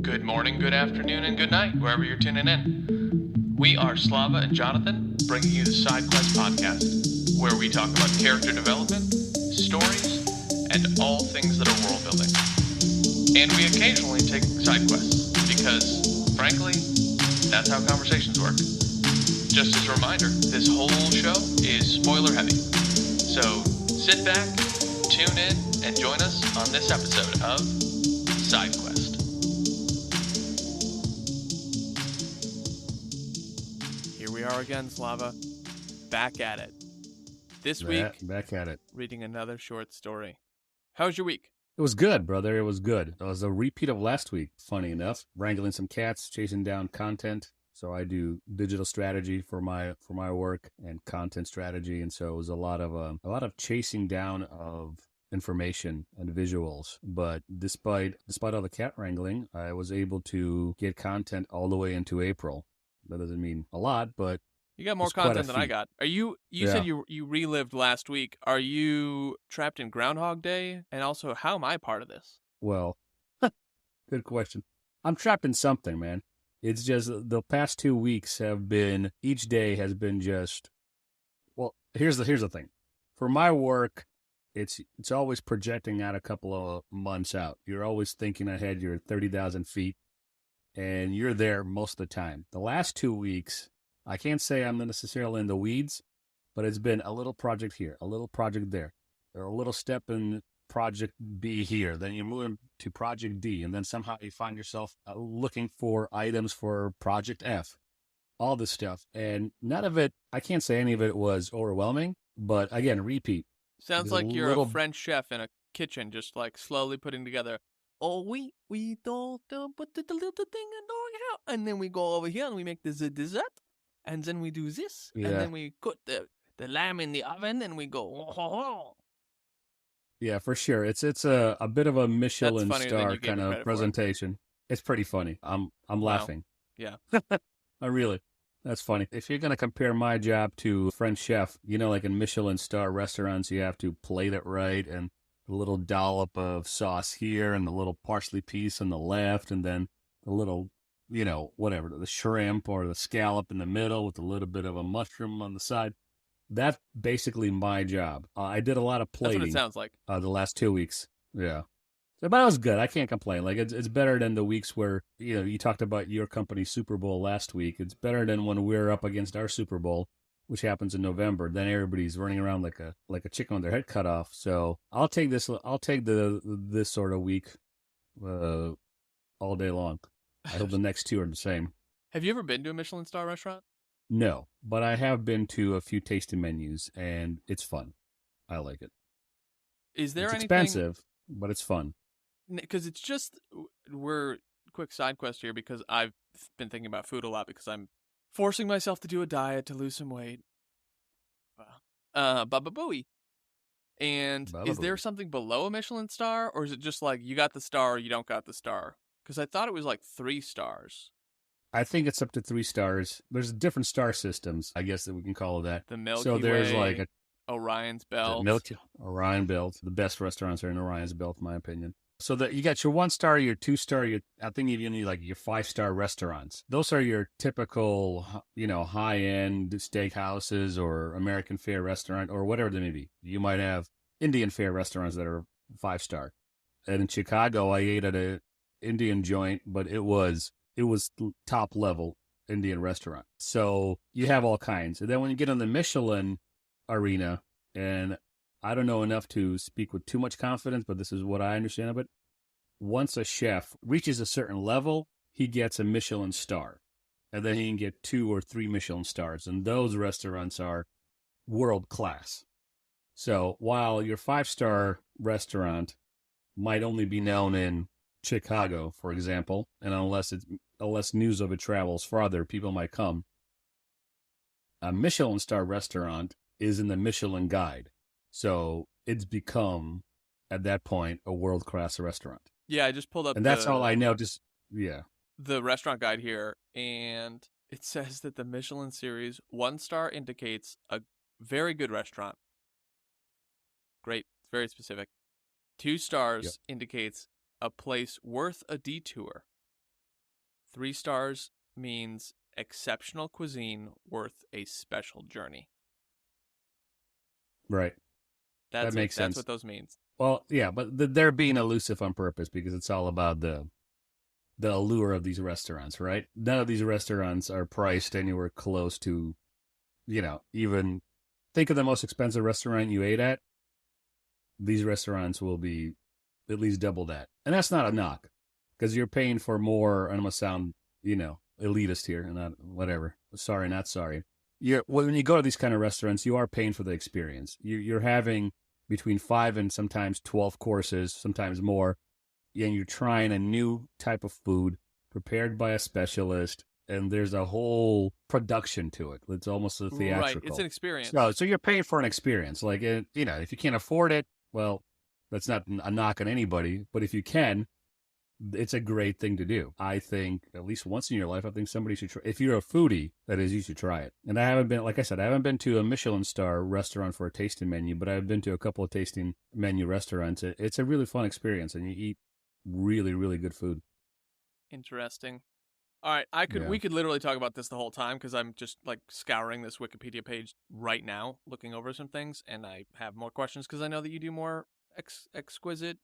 Good morning, good afternoon, and good night, wherever you're tuning in. We are Slava and Jonathan, bringing you the Side Quest podcast, where we talk about character development, stories, and all things that are world building. And we occasionally take side quests, because, frankly, that's how conversations work. Just as a reminder, this whole show is spoiler heavy. So sit back, tune in, and join us on this episode of Side Quest. Here we are again, Slava. Back at it. This week, back at it. reading another short story. How's your week? It was good, brother. It was good. It was a repeat of last week, funny enough. Wrangling some cats, chasing down content. So I do digital strategy for my work and content strategy, and so it was a lot of chasing down of information and visuals. But despite all the cat wrangling, I was able to get content all the way into April. That doesn't mean a lot, but You got more it's quite a content than I feat. got. Are you Yeah. said you relived last week. Are you trapped in Groundhog Day? And also, how am I part of this? Well, good question. I'm trapped in something, man. It's just the past 2 weeks have been, each day has been just, well, here's the thing. For my work, it's always projecting out a couple of months out. You're always thinking ahead. You're 30,000 feet, and you're there most of the time. The last 2 weeks, I can't say I'm necessarily in the weeds, but it's been a little project here, a little project there, or a little step in project B here. Then you move to project D, and then somehow you find yourself looking for items for project F. All this stuff, and none of it, I can't say any of it was overwhelming, but again, repeat. Sounds Just a like you're a little- French chef in a kitchen, just like slowly putting together. Oh, we don't put the little thing in out, and then we go over here and we make the dessert, and then we do this, and Yeah. then we cook the lamb in the oven, and we go. Oh. Yeah, for sure. It's a bit of a Michelin funnier than star you gave kind it of credit for. presentation. It's pretty funny. I'm laughing. Yeah. Really. That's funny. If you're going to compare my job to a French chef, like in Michelin star restaurants, you have to plate it right, and a little dollop of sauce here, and the little parsley piece on the left, and then a little, whatever, the shrimp or the scallop in the middle with a little bit of a mushroom on the side. That's basically my job. I did a lot of That's what it plating sounds like. the last 2 weeks. Yeah. So, but it was good. I can't complain. Like, it's better than the weeks where, you talked about your company's Super Bowl last week. It's better than when we're up against our Super Bowl, which happens in November. Then everybody's running around like a chicken with their head cut off. So I'll take this sort of week all day long. I hope the next two are the same. Have you ever been to a Michelin star restaurant? No, but I have been to a few tasting menus, and it's fun. I like it. Is there It's anything? expensive, but it's fun. Because it's just, we're quick side quest here, because I've been thinking about food a lot because I'm forcing myself to do a diet to lose some weight. Baba Booey. And Baba is there Booey. something below a Michelin star, or is it just like you got the star or you don't got the star? Because I thought it was like 3 stars. I think it's up to 3 stars. There's different star systems, I guess that we can call it that. The Milky So there's Way, like Orion's Belt. Orion Belt. The best restaurants are in Orion's Belt, in my opinion. So that you got your 1 star, your 2 star, I think you need like your 5-star restaurants. Those are your typical, high-end steakhouses or American fare restaurant or whatever they may be. You might have Indian fare restaurants that are 5-star. And in Chicago, I ate at an Indian joint, but it was top level Indian restaurant. So you have all kinds. And then when you get in the Michelin arena, and I don't know enough to speak with too much confidence, but this is what I understand of it. Once a chef reaches a certain level, he gets a Michelin star. And then he can get 2 or 3 Michelin stars. And those restaurants are world class. So while your 5-star restaurant might only be known in Chicago, for example, and unless news of it travels farther, people might come. A Michelin star restaurant is in the Michelin Guide, so it's become at that point a world-class restaurant. Yeah, I just pulled up And that's all I know. Just the restaurant guide here, and it says that the Michelin series 1 star indicates a very good restaurant. Great, very specific. 2 stars indicates a place worth a detour. 3 stars means exceptional cuisine worth a special journey. Right. That's That makes That's sense. what those means. Well, yeah, but they're being elusive on purpose because it's all about the allure of these restaurants, right? None of these restaurants are priced anywhere close to, even think of the most expensive restaurant you ate at. These restaurants will be at least double that. And that's not a knock because you're paying for more. And I'm going to sound, elitist here and not whatever. Sorry, not sorry. When you go to these kind of restaurants, you are paying for the experience. You're having between 5 and sometimes 12 courses, sometimes more. And you're trying a new type of food prepared by a specialist. And there's a whole production to it. It's almost a theatrical. Right, it's an experience. So you're paying for an experience. Like, if you can't afford it, well, that's not a knock on anybody. But if you can, it's a great thing to do. I think at least once in your life, I think somebody should try. If you're a foodie, that is, you should try it. And I haven't been, like I said, I haven't been to a Michelin star restaurant for a tasting menu, but I've been to a couple of tasting menu restaurants. It's a really fun experience, and you eat really, really good food. Interesting. All right, we could literally talk about this the whole time because I'm just like scouring this Wikipedia page right now, looking over some things, and I have more questions because I know that you do more exquisite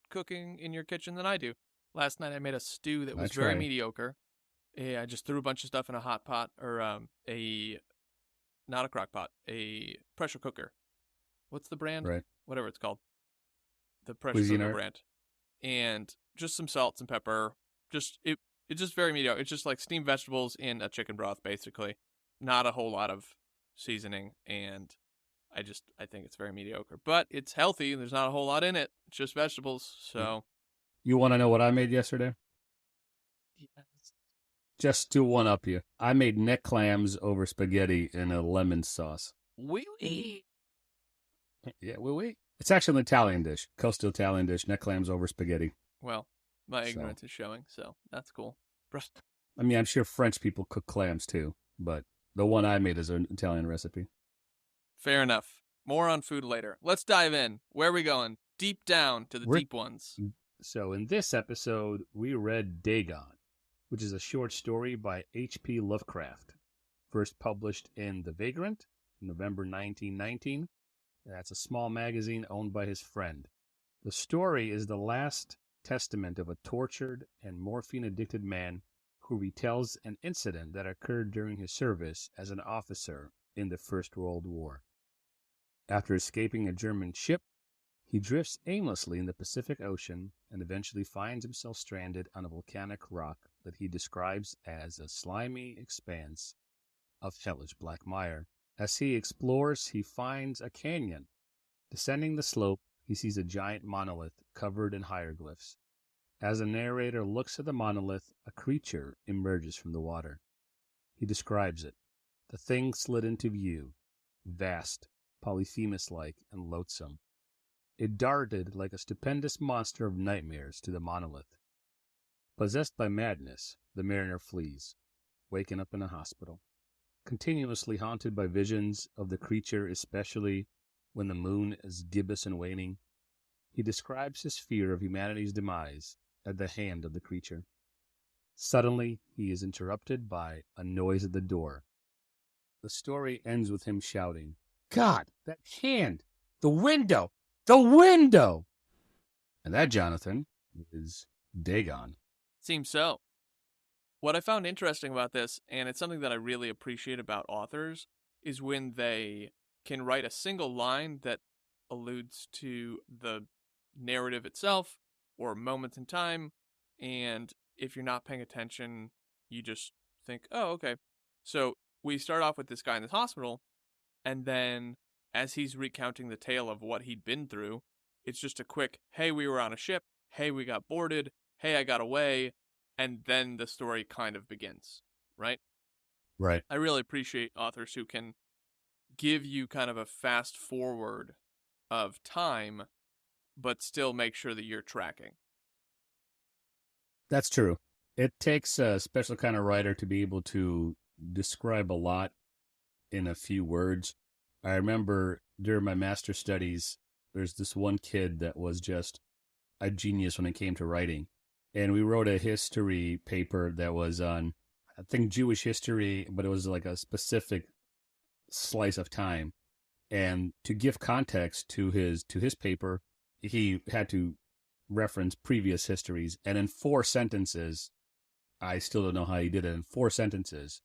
cooking in your kitchen than I do. Last night I made a stew that was very mediocre. I just threw a bunch of stuff in a hot pot or not a crock pot, a pressure cooker. What's the brand? Right. Whatever it's called. The pressure cooker brand. And just some salt, some pepper. It's just very mediocre. It's just like steamed vegetables in a chicken broth, basically. Not a whole lot of seasoning, and I think it's very mediocre. But it's healthy, and there's not a whole lot in it. It's just vegetables, so... You want to know what I made yesterday? Yes. Just to one-up you. I made neck clams over spaghetti in a lemon sauce. Oui. Yeah, oui. It's actually an Italian dish, coastal Italian dish, neck clams over spaghetti. Well... My ignorance is showing, so that's cool. I mean, I'm sure French people cook clams too, but the one I made is an Italian recipe. Fair enough. More on food later. Let's dive in. Where are we going? Deep down to the deep ones. So in this episode, we read Dagon, which is a short story by H.P. Lovecraft, first published in The Vagrant, November 1919. That's a small magazine owned by his friend. The story is the last testament of a tortured and morphine-addicted man who retells an incident that occurred during his service as an officer in the First World War. After escaping a German ship, he drifts aimlessly in the Pacific Ocean and eventually finds himself stranded on a volcanic rock that he describes as a slimy expanse of hellish black mire. As he explores, he finds a canyon. Descending the slope, he sees a giant monolith covered in hieroglyphs. As the narrator looks at the monolith, a creature emerges from the water. He describes it. The thing slid into view, vast, Polyphemus-like, and loathsome. It darted like a stupendous monster of nightmares to the monolith. Possessed by madness, the mariner flees, waking up in a hospital. Continuously haunted by visions of the creature, especially when the moon is gibbous and waning, he describes his fear of humanity's demise at the hand of the creature. Suddenly, he is interrupted by a noise at the door. The story ends with him shouting, "God, that hand! The window! The window!" And that, Jonathan, is Dagon. Seems so. What I found interesting about this, and it's something that I really appreciate about authors, is when they can write a single line that alludes to the narrative itself or moments in time, and if you're not paying attention, you just think, oh, okay. So we start off with this guy in this hospital, and then as he's recounting the tale of what he'd been through, it's just a quick, hey, we were on a ship, hey, we got boarded, hey, I got away, and then the story kind of begins, right? Right. I really appreciate authors who can give you kind of a fast forward of time, but still make sure that you're tracking. That's true. It takes a special kind of writer to be able to describe a lot in a few words. I remember during my master's studies, there's this one kid that was just a genius when it came to writing. and we wrote a history paper that was on, I think, Jewish history, but it was like a specific slice of time. And to give context to his paper, he had to reference previous histories. And in 4 sentences, I still don't know how he did it. In 4 sentences,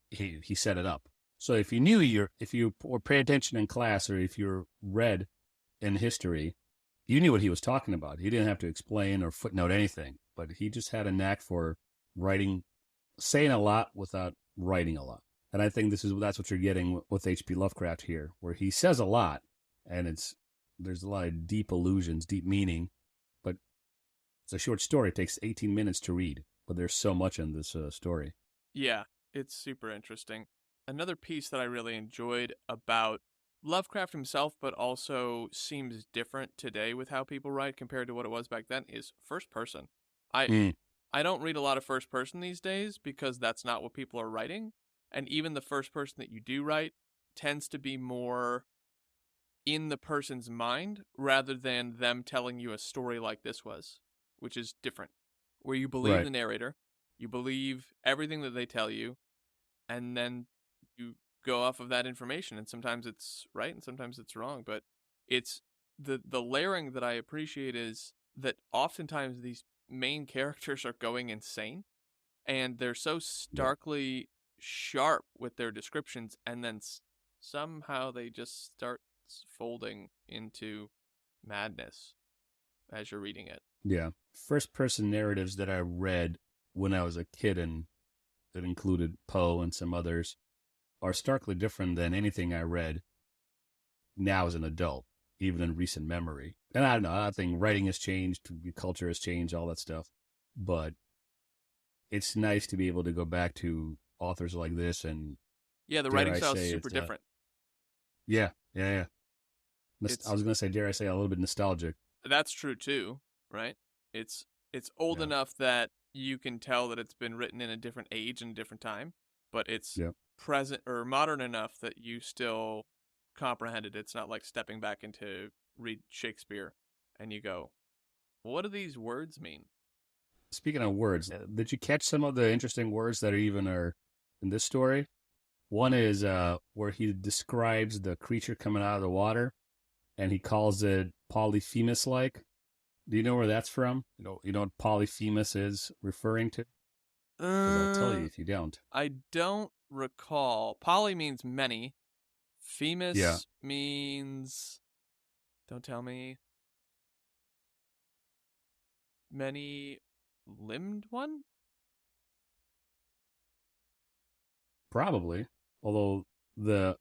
he set it up. So if you were pay attention in class, or if you read in history, you knew what he was talking about. He didn't have to explain or footnote anything, but he just had a knack for writing, saying a lot without writing a lot. And I think that's what you're getting with H.P. Lovecraft here, where he says a lot, and there's a lot of deep allusions, deep meaning, but it's a short story. It takes 18 minutes to read, but there's so much in this story. Yeah, it's super interesting. Another piece that I really enjoyed about Lovecraft himself, but also seems different today with how people write compared to what it was back then, is first person. I don't read a lot of first person these days because that's not what people are writing. And even the first person that you do write tends to be more in the person's mind rather than them telling you a story like this was, which is different. Where you believe Right. the narrator, you believe everything that they tell you, and then you go off of that information. And sometimes it's right and sometimes it's wrong. But it's the layering that I appreciate is that oftentimes these main characters are going insane, and they're so starkly sharp with their descriptions, and then somehow they just start folding into madness as you're reading it. Yeah. First person narratives that I read when I was a kid, and that included Poe and some others, are starkly different than anything I read now as an adult, even in recent memory. And I don't know, I think writing has changed, culture has changed, all that stuff. But it's nice to be able to go back to authors like this, and Yeah, the dare writing I style is say super it's different. yeah. I It's was gonna say, dare I say, a little bit nostalgic. That's true too, right? It's old Yeah. enough that you can tell that it's been written in a different age and a different time, but it's Yeah. present or modern enough that you still comprehend it. It's not like stepping back into read Shakespeare and you go, "What do these words mean?" Speaking of words, did you catch some of the interesting words that are in this story? One is where he describes the creature coming out of the water, and he calls it Polyphemus-like. Do you know where that's from? You know what Polyphemus is referring to? Because I'll tell you Uh, if you don't. I don't recall. Poly means many. Yeah, Femus means, don't tell me, many limbed one? probably. Although the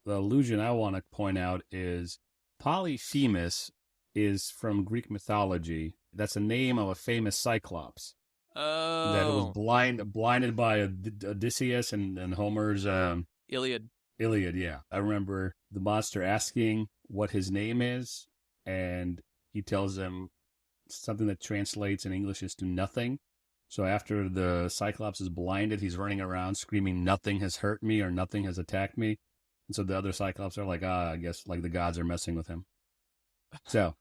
the allusion I want to point out is Polyphemus is from Greek mythology. That's a name of a famous Cyclops that was Oh, blinded by Odysseus and Homer's Iliad. Iliad. Yeah, I remember the monster asking what his name is, and he tells him something that translates in English is to nothing. So after the Cyclops is blinded, he's running around screaming, "Nothing has hurt me," or "Nothing has attacked me." And so the other Cyclops are like, I guess like the gods are messing with him. So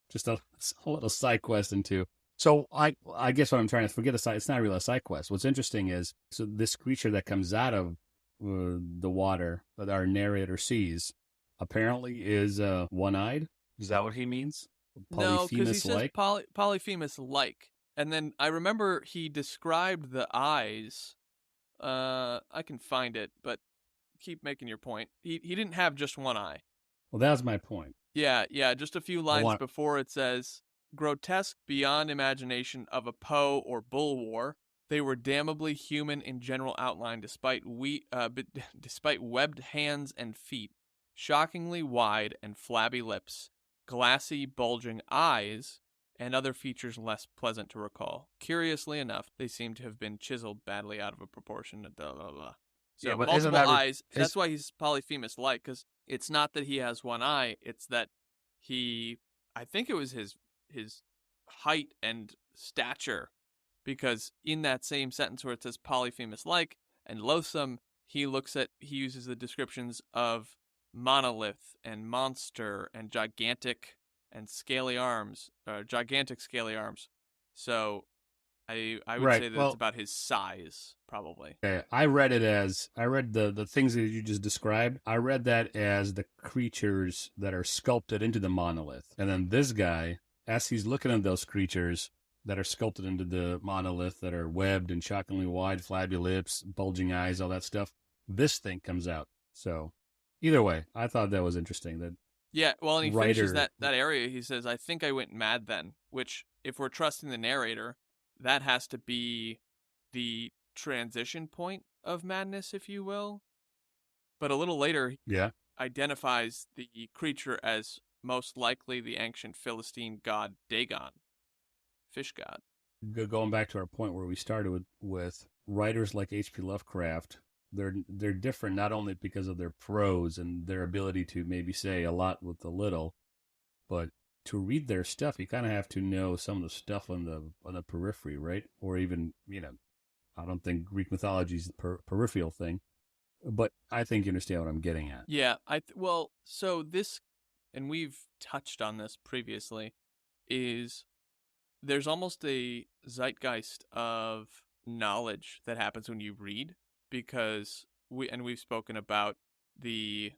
just a little side quest into. So I guess what I'm trying to forget aside, it's not really a side quest. What's interesting is so this creature that comes out of the water that our narrator sees apparently is one-eyed. Is that what he means? No, because he says Polyphemus-like? Polyphemus like. And then I remember he described the eyes. I can find it, but keep making your point. He didn't have just one eye. Well, that's my point. Yeah, just a few I lines want. before it says, grotesque beyond imagination of a Poe or Bull War, they were damnably human in general outline despite webbed hands and feet, shockingly wide and flabby lips, glassy, bulging eyes, and other features less pleasant to recall. Curiously enough, they seem to have been chiseled badly out of a proportion. Blah, blah, blah. Yeah, So but isn't multiple that eyes. is That's why he's Polyphemus-like, because it's not that he has one eye. It's that I think it was his height and stature, because in that same sentence where it says Polyphemus-like and loathsome, he uses the descriptions of monolith and monster and gigantic and gigantic scaly arms. So I would Right. say that it's Well, about his size, probably. okay. I read the things that you just described. I read that as the creatures that are sculpted into the monolith. And then this guy, as he's looking at those creatures that are sculpted into the monolith, that are webbed and shockingly wide, flabby lips, bulging eyes, all that stuff, this thing comes out. So either way, I thought that was interesting. That Yeah, well, and he finishes writer, that area. He says, "I think I went mad then," which, if we're trusting the narrator, that has to be the transition point of madness, if you will. But a little later, he yeah, identifies the creature as most likely the ancient Philistine god Dagon, fish god. going back to our point where we started with writers like H.P. Lovecraft, they're different not only because of their prose and their ability to maybe say a lot with a little, but to read their stuff, you kind of have to know some of the stuff on the periphery, right? Or even, I don't think Greek mythology is a peripheral thing, but I think you understand what I'm getting at. Yeah, well, so this, and we've touched on this previously, is there's almost a zeitgeist of knowledge that happens when you read, because we've spoken about the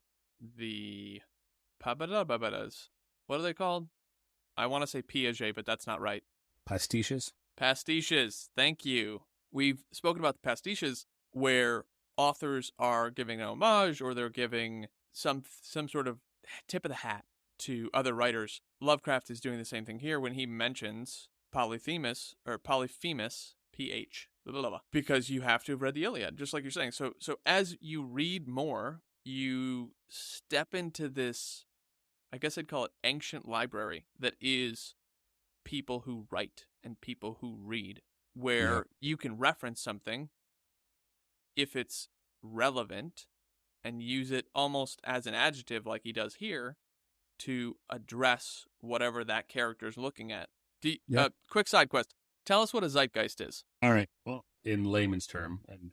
pabadas. What are they called? I want to say Piaget, but that's not right. Pastiches? Pastiches. Thank you. We've spoken about the pastiches where authors are giving an homage, or they're giving some sort of tip of the hat to other writers. Lovecraft is doing the same thing here when he mentions Polyphemus, PH, blah, blah, blah, because you have to have read the Iliad, just like you're saying. So as you read more, you step into this, I guess I'd call it ancient library, that is people who write and people who read, where Yep. you can reference something if it's relevant and use it almost as an adjective, like he does here, to address whatever that character is looking at. Yep. Quick side quest. Tell us what a zeitgeist is. All right. Well, in layman's term, and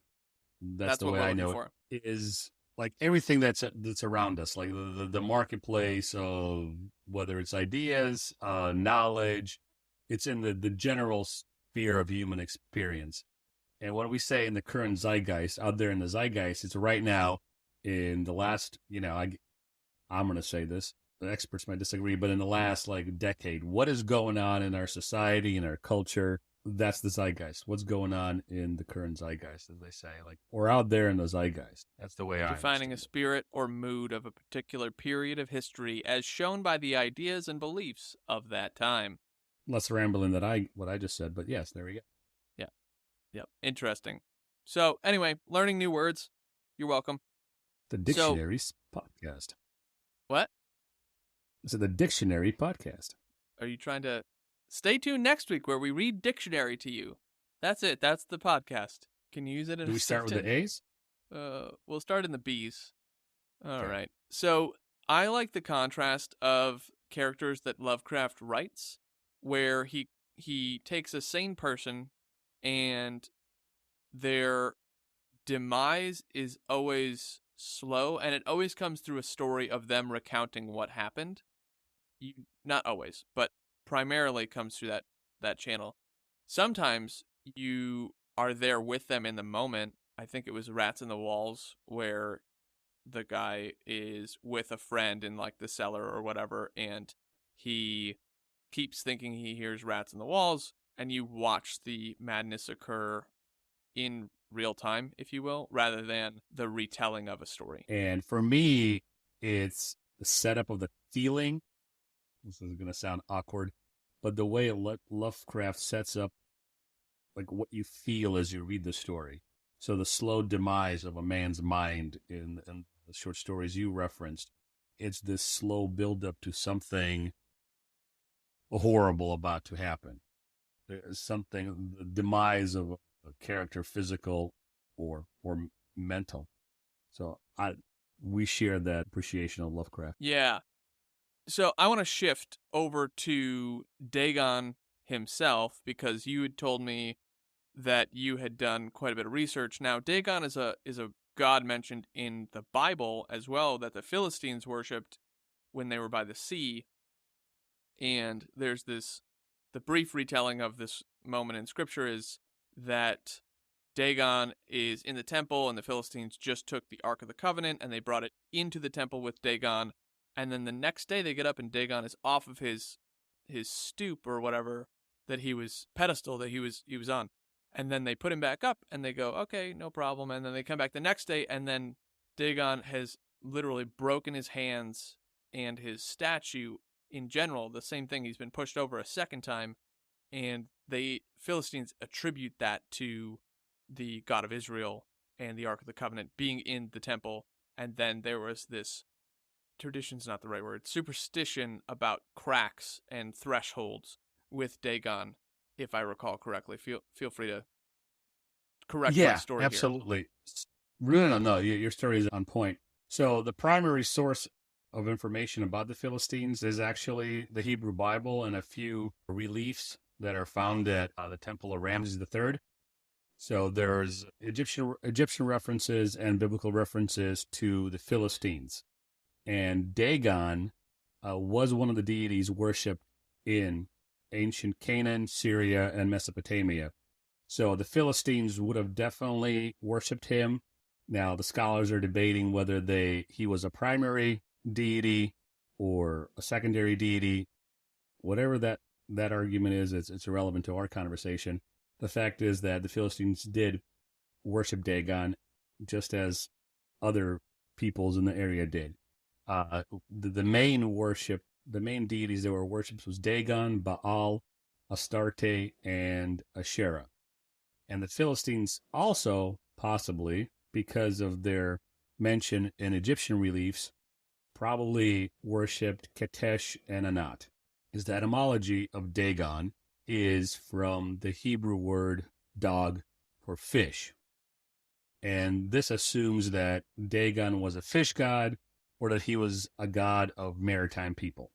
that's That's the what way we're I looking know for. it, is like everything that's around us, like the marketplace of whether it's ideas, knowledge, it's in the general sphere of human experience. And when we say in the current zeitgeist, out there in the zeitgeist, it's right now in the last, I'm going to say this, the experts might disagree, but in the last like decade, what is going on in our society, in our culture? That's the zeitgeist. What's going on in the current zeitgeist, as they say, like, or out there in the zeitgeist. That's the way I Defining a understand spirit or mood of a particular period of history as shown by the ideas and beliefs of that time. it. Less rambling than what I just said, but yes, there we go. Yeah. Yep. Interesting. So, anyway, learning new words. You're welcome. The Dictionaries podcast. What? This is the Dictionary podcast. Are you trying to stay tuned next week where we read dictionary to you? That's it. That's the podcast. Can you use it in Do a we start with the sentence? A's? We'll start in the B's. All Okay. right. So I like the contrast of characters that Lovecraft writes, where he takes a sane person and their demise is always slow, and it always comes through a story of them recounting what happened. Not always, but primarily comes through that channel. Sometimes you are there with them in the moment. I think it was Rats in the Walls, where the guy is with a friend in like the cellar or whatever, and he keeps thinking he hears rats in the walls, and you watch the madness occur in real time, if you will, rather than the retelling of a story. And for me, it's the setup of the feeling. This is going to sound awkward, but the way Lovecraft sets up like what you feel as you read the story. So the slow demise of a man's mind in the short stories you referenced, it's this slow buildup to something horrible about to happen. There's something, the demise of a character, physical or mental. So we share that appreciation of Lovecraft. Yeah. So I want to shift over to Dagon himself, because you had told me that you had done quite a bit of research. Now, Dagon is a god mentioned in the Bible as well, that the Philistines worshipped when they were by the sea. And there's this the brief retelling of this moment in Scripture is that Dagon is in the temple, and the Philistines just took the Ark of the Covenant, and they brought it into the temple with Dagon. And then the next day they get up, and Dagon is off of his stoop or whatever pedestal that he was on. And then they put him back up, and they go, okay, no problem. And then they come back the next day, and then Dagon has literally broken his hands and his statue in general. The same thing. He's been pushed over a second time, and the Philistines attribute that to the God of Israel and the Ark of the Covenant being in the temple. And then there was this, tradition's not the right word, superstition about cracks and thresholds with Dagon, if I recall correctly. Feel free to correct my story absolutely. No, your story is on point. So the primary source of information about the Philistines is actually the Hebrew Bible and a few reliefs that are found at the Temple of Ramses III. So there's Egyptian references and biblical references to the Philistines. And Dagon was one of the deities worshipped in ancient Canaan, Syria, and Mesopotamia. So the Philistines would have definitely worshipped him. Now, the scholars are debating whether he was a primary deity or a secondary deity. Whatever that argument is, it's irrelevant to our conversation. The fact is that the Philistines did worship Dagon just as other peoples in the area did. The main deities that were worshipped was Dagon, Baal, Astarte, and Asherah. And the Philistines also, possibly, because of their mention in Egyptian reliefs, probably worshipped Ketesh and Anat. Is the etymology of Dagon is from the Hebrew word dog for fish. And this assumes that Dagon was a fish god or that he was a god of maritime people.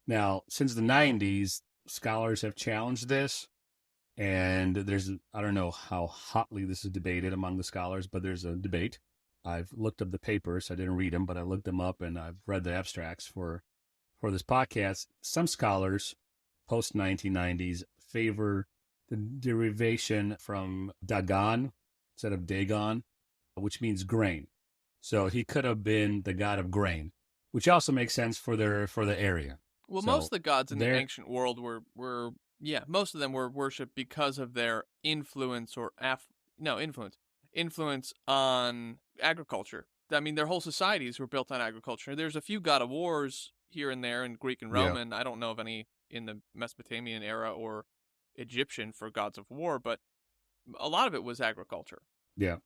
Now, since the 90s, scholars have challenged this, and I don't know how hotly this is debated among the scholars, but there's a debate. I've looked up the papers. I didn't read them, but I looked them up, and I've read the abstracts for this podcast. Some scholars, post-1990s, favor the derivation from Dagon instead of Dagon, which means grain. So he could have been the god of grain, which also makes sense for the area. Well, so most of the gods in the ancient world were most of them were worshipped because of their influence influence on agriculture. I mean, their whole societies were built on agriculture. There's a few god of wars here and there in Greek and Roman. Yeah. I don't know of any in the Mesopotamian era or Egyptian for gods of war, but a lot of it was agriculture. Yeah.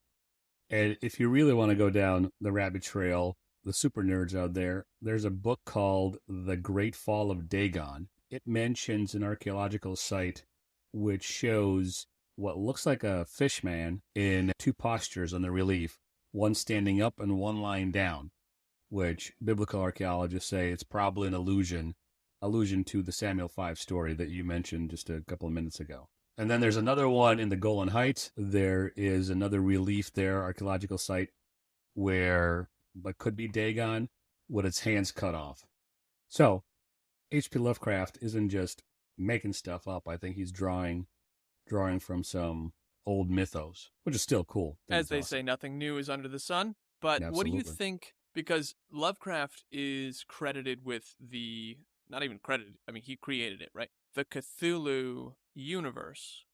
And if you really want to go down the rabbit trail, the super nerds out there, there's a book called The Great Fall of Dagon. It mentions an archaeological site which shows what looks like a fish man in two postures on the relief, one standing up and one lying down, which biblical archaeologists say it's probably an allusion to the Samuel 5 story that you mentioned just a couple of minutes ago. And then there's another one in the Golan Heights. There is another relief there, archaeological site, what could be Dagon with its hands cut off. So H.P. Lovecraft isn't just making stuff up. I think he's drawing from some old mythos, which is still cool. As they say, nothing new is under the sun. But Absolutely. What do you think? Because Lovecraft is credited with not even credited, I mean, he created it, right? The Cthulhu universe.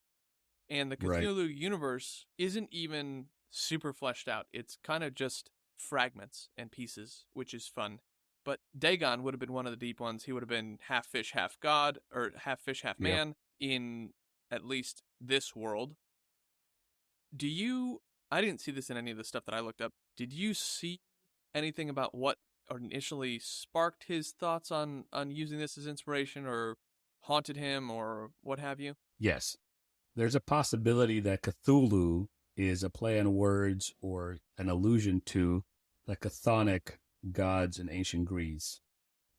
And the Cthulhu universe isn't even super fleshed out. It's kind of just fragments and pieces, which is fun. But Dagon would have been one of the deep ones. He would have been half fish, half god, or half fish, half man in at least this world. I didn't see this in any of the stuff that I looked up. Did you see anything about what initially sparked his thoughts on using this as inspiration or haunted him or what have you? Yes. There's a possibility that Cthulhu is a play on words or an allusion to the chthonic gods in ancient Greece.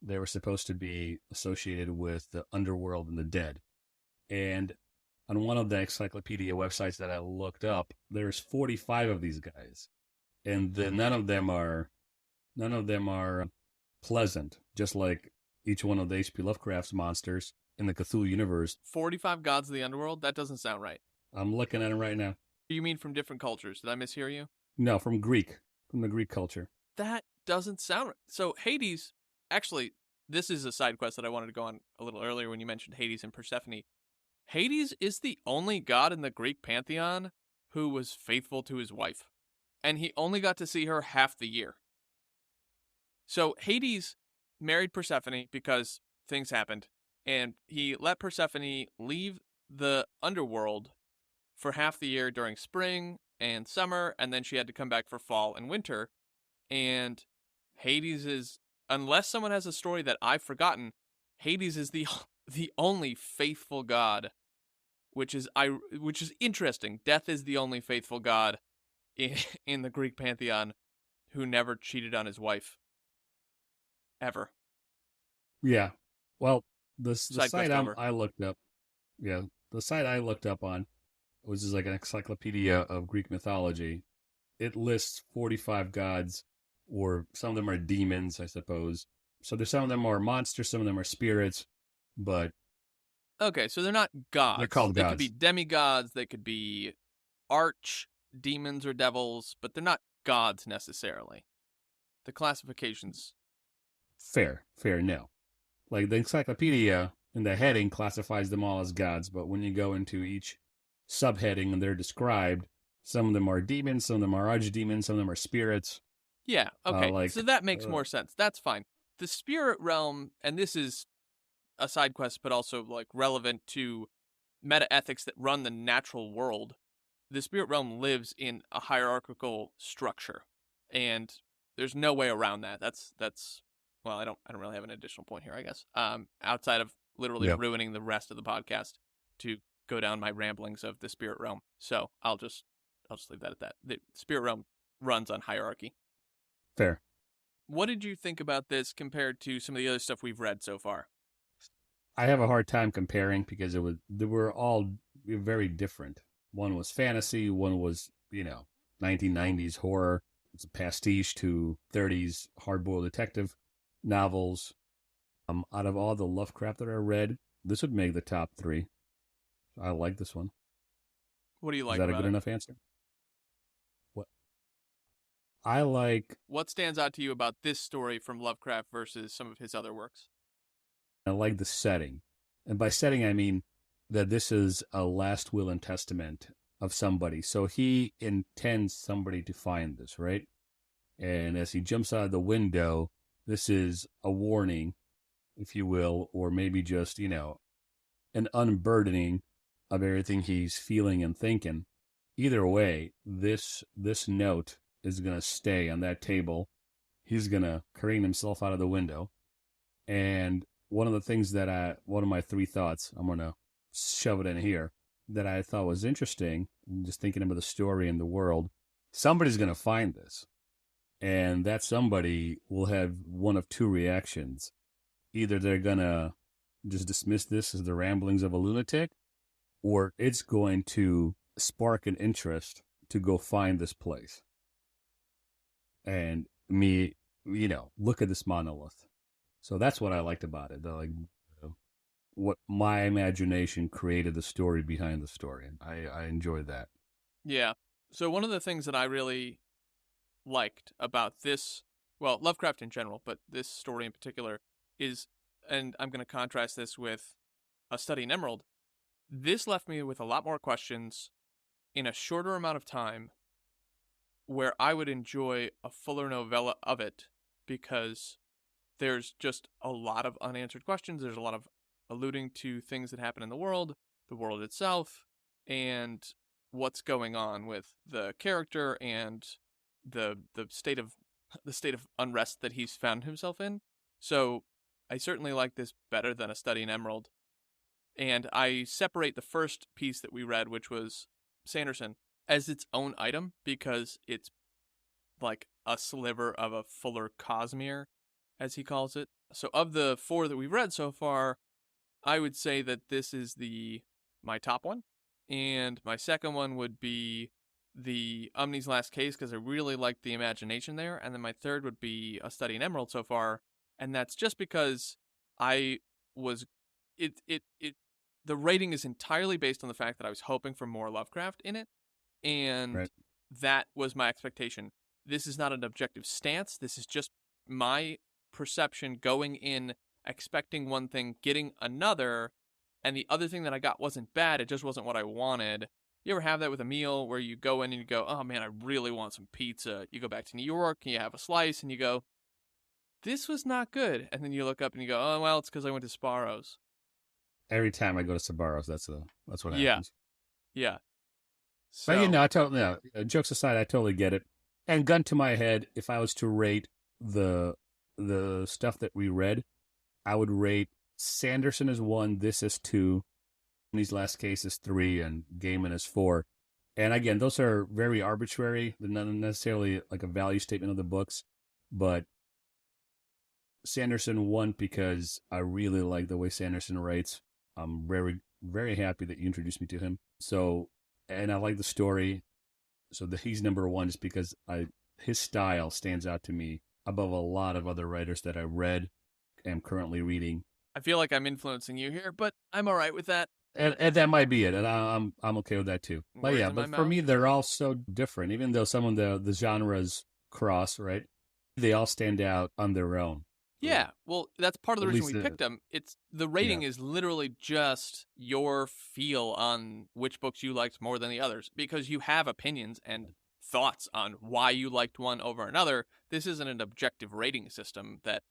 They were supposed to be associated with the underworld and the dead. And on one of the encyclopedia websites that I looked up, there's 45 of these guys. And none of them are pleasant, just like each one of the H.P. Lovecraft's monsters. in the Cthulhu universe. 45 gods of the underworld? That doesn't sound right. I'm looking at it right now. You mean from different cultures? Did I mishear you? No, from the Greek culture. That doesn't sound right. So Hades, actually, this is a side quest that I wanted to go on a little earlier when you mentioned Hades and Persephone. Hades is the only god in the Greek pantheon who was faithful to his wife, and he only got to see her half the year. So Hades married Persephone because things happened, and he let Persephone leave the underworld for half the year during spring and summer, and then she had to come back for fall and winter. And Hades is, unless someone has a story that I've forgotten, Hades is the only faithful god, which is interesting. Death is the only faithful god in the Greek pantheon who never cheated on his wife. Ever. Yeah. Well, the site I looked up, the site I looked up on was just like an encyclopedia of Greek mythology. It lists 45 gods, or some of them are demons, I suppose. So there's some of them are monsters, some of them are spirits, but okay, so they're not gods. They're called gods. They could be demigods, they could be arch demons or devils, but they're not gods necessarily. The classifications. Fair, no. Like the encyclopedia in the heading classifies them all as gods, but when you go into each subheading and they're described, some of them are demons, some of them are archdemons, some of them are spirits. Yeah, okay. So that makes more sense. That's fine. The spirit realm, and this is a side quest, but also like relevant to meta ethics that run the natural world. The spirit realm lives in a hierarchical structure, and there's no way around that. That's well, I don't really have an additional point here, I guess. Outside of literally ruining the rest of the podcast to go down my ramblings of the spirit realm. So I'll just leave that at that. The spirit realm runs on hierarchy. Fair. What did you think about this compared to some of the other stuff we've read so far? I have a hard time comparing because they were all very different. One was fantasy, one was, 1990s horror. It's a pastiche to 30s hard-boiled detective novels. Out of all the Lovecraft that I read, this would make the top 3. I like this one. What do you like about it? Is that about a good enough answer? What stands out to you about this story from Lovecraft versus some of his other works? I like the setting. And by setting, I mean that this is a last will and testament of somebody. So he intends somebody to find this, right? And as he jumps out of the window, this is a warning, if you will, or maybe just, an unburdening of everything he's feeling and thinking. Either way, this note is going to stay on that table. He's going to careen himself out of the window. And one of the things one of my 3 thoughts, I'm going to shove it in here, that I thought was interesting, just thinking about the story and the world, somebody's going to find this. And that somebody will have one of 2 reactions. Either they're going to just dismiss this as the ramblings of a lunatic, or it's going to spark an interest to go find this place. And look at this monolith. So that's what I liked about it. What my imagination created the story behind the story. I enjoyed that. Yeah. So one of the things that I really liked about this, well, Lovecraft in general, but this story in particular is, and I'm going to contrast this with A Study in Emerald, this left me with a lot more questions in a shorter amount of time where I would enjoy a fuller novella of it because there's just a lot of unanswered questions. There's a lot of alluding to things that happen in the world itself, and what's going on with the character and the state of unrest that he's found himself in. So I certainly like this better than A Study in Emerald. And I separate the first piece that we read, which was Sanderson, as its own item because it's like a sliver of a fuller Cosmere, as he calls it. So of the 4 that we've read so far, I would say that this is my top one. And my second one would be the Umni's Last Case because I really liked the imagination there. And then my third would be A Study in Emerald so far. And that's just because I was the rating is entirely based on the fact that I was hoping for more Lovecraft in it, and Right. that was my expectation. This is not an objective stance. This is just my perception going in, expecting one thing, getting another, and the other thing that I got wasn't bad. It just wasn't what I wanted. You ever have that with a meal where you go in and you go, oh man, I really want some pizza. You go back to New York and you have a slice and you go, this was not good. And then you look up and you go, oh, well, it's because I went to Sparrow's. Every time I go to Sabaros, that's what Yeah. happens. Yeah. So, But I totally, jokes aside, I totally get it. And gun to my head, if I was to rate the stuff that we read, I would rate Sanderson as 1, this as 2, These Last Case is 3, and Gaiman is 4. And again, those are very arbitrary. They're not necessarily like a value statement of the books, but Sanderson 1 because I really like the way Sanderson writes. I'm very, very happy that you introduced me to him. So, and I like the story. So he's number 1 just because his style stands out to me above a lot of other writers that I read, am currently reading. I feel like I'm influencing you here, but I'm all right with that. And that might be it, and I'm okay with that too. But Words yeah, in my but for mouth. me, they're all so different. Even though some of the genres cross, right? They all stand out on their own. Yeah, well, that's part of the At reason least we picked them. It's the rating is literally just your feel on which books you liked more than the others, because you have opinions and thoughts on why you liked one over another. This isn't an objective rating system that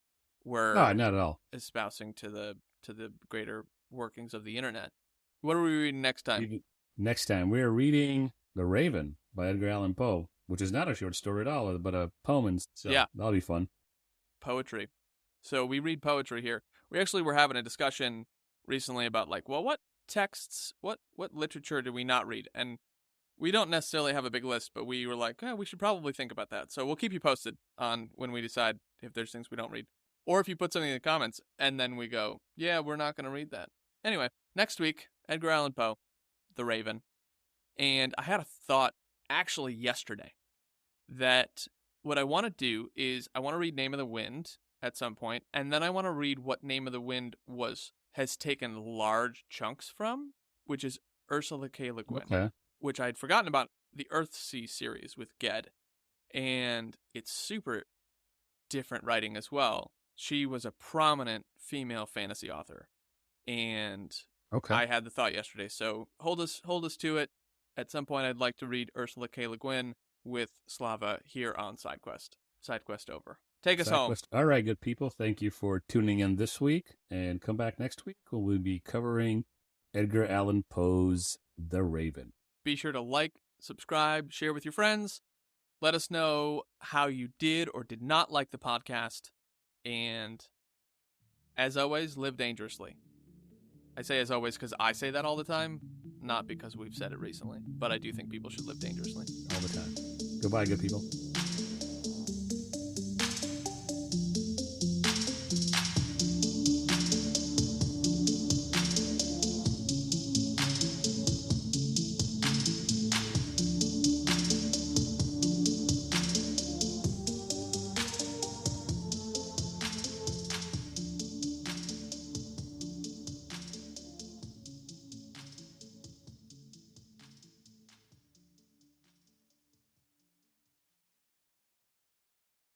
we're No, not at all. espousing to the greater workings of the internet. What are we reading next time? Next time, we're reading The Raven by Edgar Allan Poe, which is not a short story at all, but a poem, and so Yeah. that'll be fun. Poetry. So we read poetry here. We actually were having a discussion recently about like, well, what texts, what literature do we not read? And we don't necessarily have a big list, but we were like, we should probably think about that. So we'll keep you posted on when we decide if there's things we don't read. Or if you put something in the comments and then we go, yeah, we're not going to read that. Anyway, next week, Edgar Allan Poe, The Raven. And I had a thought actually yesterday that what I want to do is I want to read Name of the Wind at some point, and then I want to read what Name of the Wind has taken large chunks from, which is Ursula K. Le Guin, Okay. which I'd forgotten about, the Earthsea series with Ged. And it's super different writing as well. She was a prominent female fantasy author, and Okay. I had the thought yesterday. So hold us to it. At some point, I'd like to read Ursula K. Le Guin with Slava here on SideQuest. SideQuest over. Take us home. All right, good people. Thank you for tuning in this week, and come back next week when we'll be covering Edgar Allan Poe's The Raven. Be sure to like, subscribe, share with your friends. Let us know how you did or did not like the podcast. And as always, live dangerously. I say as always because I say that all the time, not because we've said it recently. But I do think people should live dangerously. All the time. Goodbye, good people.